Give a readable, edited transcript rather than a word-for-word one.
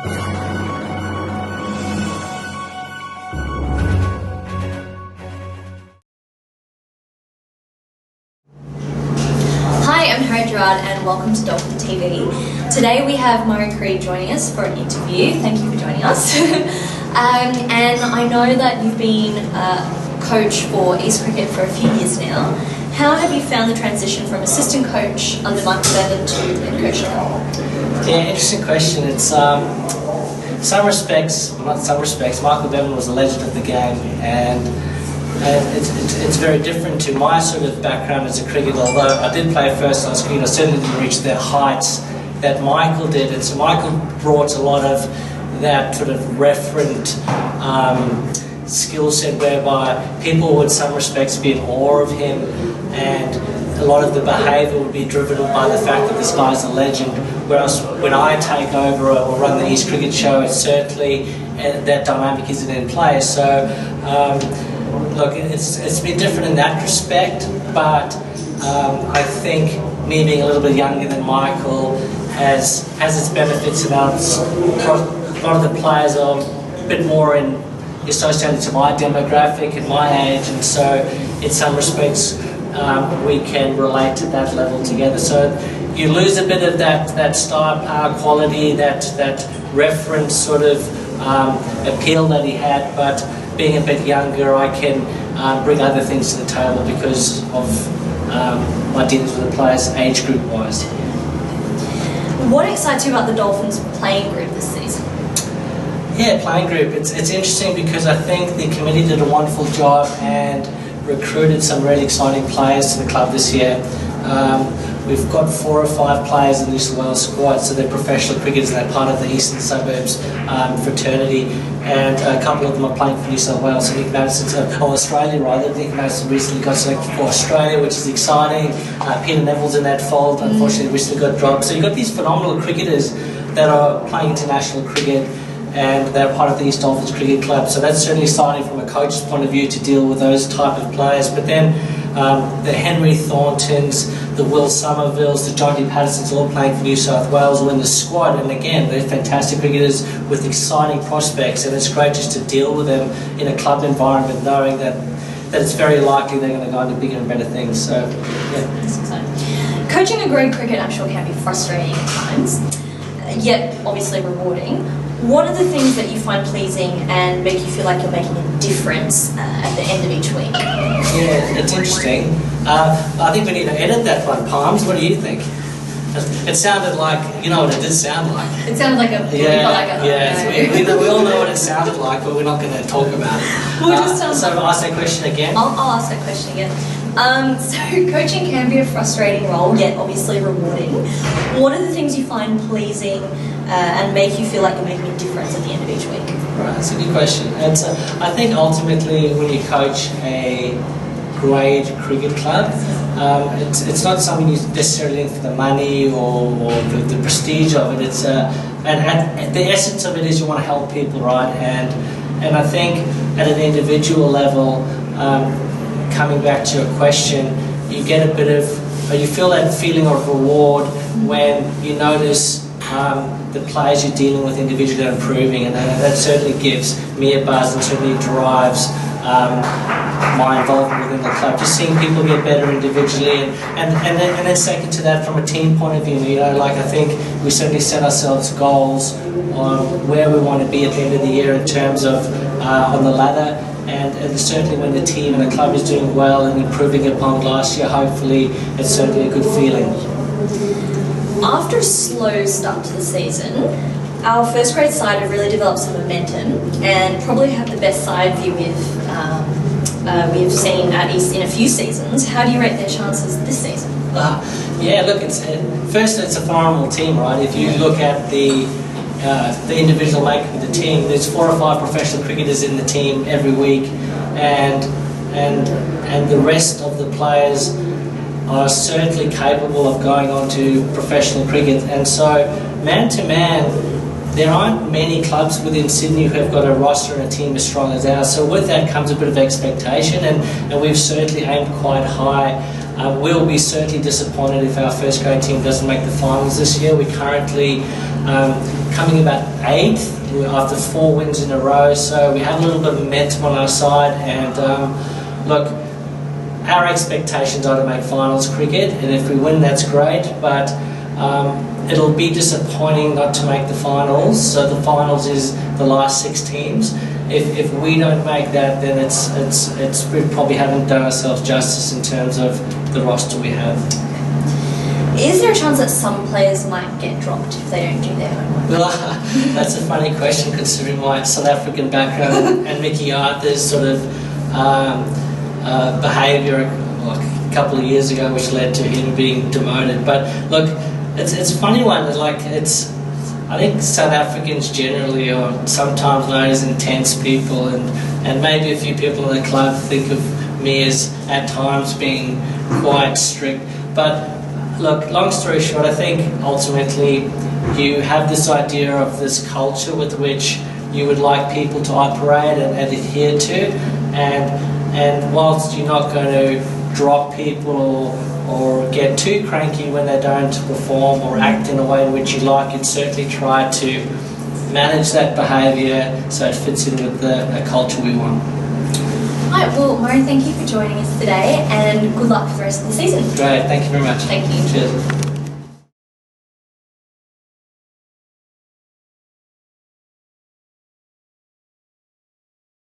Hi, I'm Harry Gerard and welcome to Dolphin TV. Today we have Murray Creed joining us for an interview. Thank you for joining us. And I know that you've been coach for East Cricket for a few years now. How have you found the transition from assistant coach under Michael Bevan to head coach now? Yeah, interesting question. It's some respects, Michael Bevan was a legend of the game, and it's very different to my sort of background as a cricketer. Although I did play first class cricket, I certainly didn't reach the heights that Michael did. And so Michael brought a lot of that sort of referent skill set whereby people would in some respects be in awe of him, and a lot of the behaviour would be driven by the fact that this guy's a legend. Whereas when I take over or run the East Cricket Show, it's certainly that dynamic isn't in place. So look, it's been different in that respect, but I think me being a little bit younger than Michael has its benefits, and a lot of the players are a bit more associated to my demographic and my age, and so in some respects we can relate to that level together. So you lose a bit of that star power quality, that reference sort of appeal that he had, but being a bit younger, I can bring other things to the table because of my dealings with the players age group wise. What excites you about the Dolphins playing group this season? Yeah, playing group. It's interesting because I think the committee did a wonderful job and recruited some really exciting players to the club this year. We've got 4 or 5 players in the New South Wales squad, so they're professional cricketers and they're part of the Eastern Suburbs fraternity, and a couple of them are playing for New South Wales. So Nick Madison's, or Australia rather. Nick Madison recently got selected for Australia, which is exciting. Peter Neville's in that fold. Unfortunately, recently got dropped. So you've got these phenomenal cricketers that are playing international cricket, and they're part of the East Dolphins Cricket Club. So that's certainly exciting from a coach's point of view to deal with those type of players. But then the Henry Thorntons, the Will Somervilles, the John D. Pattersons, all playing for New South Wales, are in the squad. And again, they're fantastic cricketers with exciting prospects, and it's great just to deal with them in a club environment, knowing that it's very likely they're going to go into bigger and better things. So, yeah. That's exciting. Coaching a grade cricket, I'm sure, can be frustrating at times, yet obviously rewarding. What are the things that you find pleasing and make you feel like you're making a difference at the end of each week? Yeah, it's interesting. I think we need to edit that one, Palms. What do you think? It sounded like, you know what it did sound like. It sounded like a... We all know what it sounded like, but we're not going to talk about it. So ask that question again. I'll ask that question again. So coaching can be a frustrating role, yet obviously rewarding. What are the things you find pleasing and make you feel like you're making a difference at the end of each week? Right, that's a good question. And I think ultimately when you coach a grade cricket club, it's not something you necessarily in for the money or the prestige of it. It's and the essence of it is you want to help people, right? And I think at an individual level, coming back to your question, you get a bit of, you feel that feeling of reward when you notice the players you're dealing with individually are improving, and that certainly gives me a buzz and certainly drives my involvement within the club. Just seeing people get better individually, and then second to that, from a team point of view, you know, like I think we certainly set ourselves goals on where we want to be at the end of the year in terms of on the ladder. And certainly when the team and the club is doing well and improving upon last year, hopefully it's certainly a good feeling. After a slow start to the season, our first grade side have really developed some momentum and probably have the best side view we've seen at East in a few seasons. How do you rate their chances this season? Yeah, look, it's a phenomenal team, right? If you look at the individual makeup of the team, there's 4 or 5 professional cricketers in the team every week, and the rest of the players are certainly capable of going on to professional cricket. And so, man to man, there aren't many clubs within Sydney who have got a roster and a team as strong as ours. So with that comes a bit of expectation, and we've certainly aimed quite high. We'll be certainly disappointed if our first grade team doesn't make the finals this year. We currently coming about 8th after 4 wins in a row, so we have a little bit of momentum on our side. And look, our expectations are to make finals cricket, and if we win, that's great, but it'll be disappointing not to make the finals. So the finals is the last 6 teams. If we don't make that, then we probably haven't done ourselves justice in terms of the roster we have. Is there a chance that some players might get dropped if they don't do their homework? Well, that's a funny question considering my South African background and Mickey Arthur's sort of behaviour a couple of years ago, which led to him being demoted. But look, it's a funny one. Like, I think South Africans generally are sometimes known as intense people, and maybe a few people in the club think of me as at times being quite strict. But look, long story short, I think ultimately you have this idea of this culture with which you would like people to operate and adhere to, and whilst you're not going to drop people or get too cranky when they don't perform or act in a way in which you like, you'd certainly try to manage that behaviour so it fits in with the culture we want. Right, well, Murray, thank you for joining us today, and good luck for the rest of the season. Great, thank you very much. Thank you. Cheers.